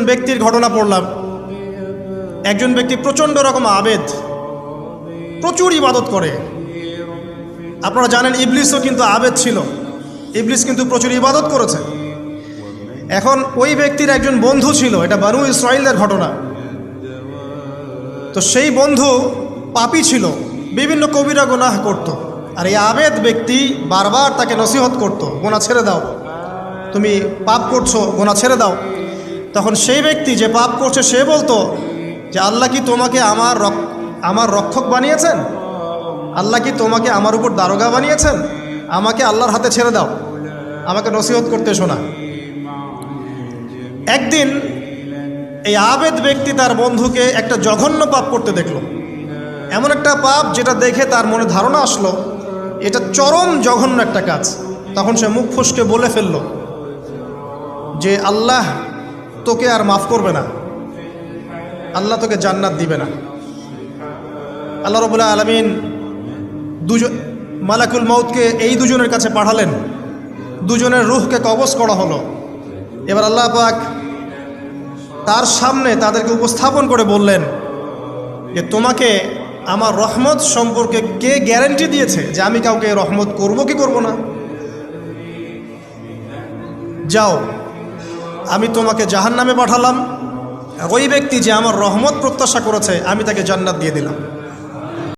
ব্যক্তির ঘটনা পড়লাম। একজন ব্যক্তি প্রচণ্ড রকম আবেদ, প্রচুর ইবাদত করে। আপনারা জানেন ইবলিসও কিন্তু আবেদ ছিল, ইবলিস কিন্তু প্রচুর ইবাদত করেছে। এখন ওই ব্যক্তির একজন বন্ধু ছিল, এটা বানু ইসরাইলদের ঘটনা। তো সেই বন্ধু পাপী ছিল, বিভিন্ন কবিরা গুনাহ করত। আর এই আবেদ ব্যক্তি বারবার তাকে নসিহত করত, গোনা ছেড়ে দাও, তুমি পাপ করছো, গোনা ছেড়ে দাও। তখন সেই ব্যক্তি যে পাপ করছে সে বলতো যে আল্লাহ কি তোমাকে আমার রক্ষক বানিয়েছেন? আল্লাহ কি তোমাকে আমার উপর দারোগা বানিয়েছেন? আমাকে আল্লাহর হাতে ছেড়ে দাও, আমাকে নসিহত করতে শোনা। একদিন এই আবেদ ব্যক্তি তার বন্ধুকে একটা জঘন্য পাপ করতে দেখলো, এমন একটা পাপ যেটা দেখে তার মনে ধারণা আসলো এটা চরম জঘন্য একটা কাজ। তখন সে মুখ ফুসকে বলে ফেলল যে আল্লাহ তোকে আর মাফ করবে না, আল্লাহ তোকে জান্নাত দিবে না। আল্লাহ রাব্বুল আলামিন মালাকুল মউতকে এই দুজনের কাছে পাঠালেন, দুজনের রূহকে কবজ করা হলো। এবার আল্লাহ পাক তার সামনে তাদেরকে উপস্থাপন করে বললেন যে তোমাকে আমার রহমত সম্পর্কে কে গ্যারান্টি দিয়েছে যে আমি কাউকে রহমত করব কি করব না? যাও, আমি তোমাকে জাহান্নামে পাঠালাম, ওই ব্যক্তি যে আমার রহমত প্রত্যাশা করেছে আমি তাকে জান্নাত দিয়ে দিলাম।